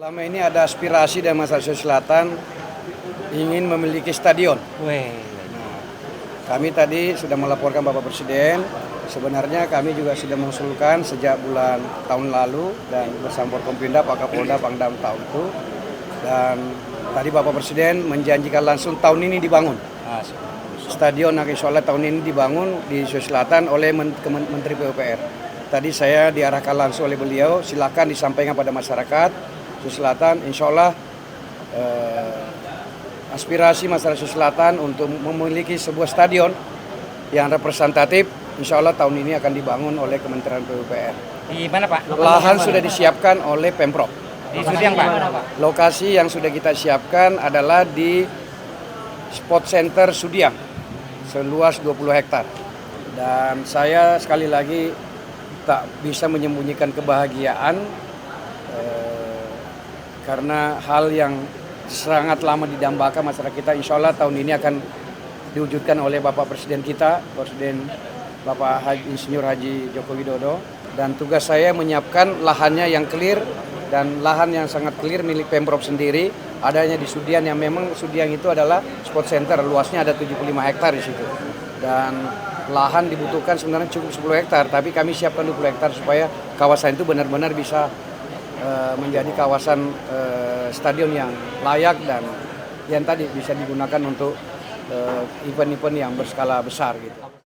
Selama ini ada aspirasi dari masyarakat Sulawesi Selatan ingin memiliki stadion. Kami tadi sudah melaporkan Bapak Presiden. Sebenarnya kami juga sudah mengusulkan sejak bulan tahun lalu dan bersama Forkompinda, Pak Kapolda, Pangdam tahu itu. Dan tadi Bapak Presiden menjanjikan langsung tahun ini dibangun. Stadion yang insya Allah tahun ini dibangun di Sulawesi Selatan oleh Menteri PUPR. Tadi saya diarahkan langsung oleh beliau, silakan disampaikan pada masyarakat Sulawesi Selatan, insya Allah aspirasi masyarakat Sulawesi Selatan untuk memiliki sebuah stadion yang representatif, insya Allah tahun ini akan dibangun oleh Kementerian PUPR. Di mana Pak? Lahan sudah disiapkan oleh Pemprov. Di Sudiang Pak? Lokasi yang sudah kita siapkan adalah di Sport Center Sudiang, seluas 20 hektar. Dan saya sekali lagi tak bisa menyembunyikan kebahagiaan karena hal yang sangat lama didambakan masyarakat kita, insya Allah tahun ini akan diwujudkan oleh Bapak Presiden kita, Presiden Bapak Insinyur Haji Joko Widodo. Dan tugas saya menyiapkan lahannya yang clear dan lahan yang sangat clear milik Pemprov sendiri, adanya di Sudiang, yang memang Sudiang itu adalah sport center, luasnya ada 75 hektar di situ. Dan lahan dibutuhkan sebenarnya cukup 10 hektar, tapi kami siapkan 20 hektar supaya kawasan itu benar-benar bisa menjadi kawasan stadion yang layak dan yang tadi bisa digunakan untuk event-event yang berskala besar gitu.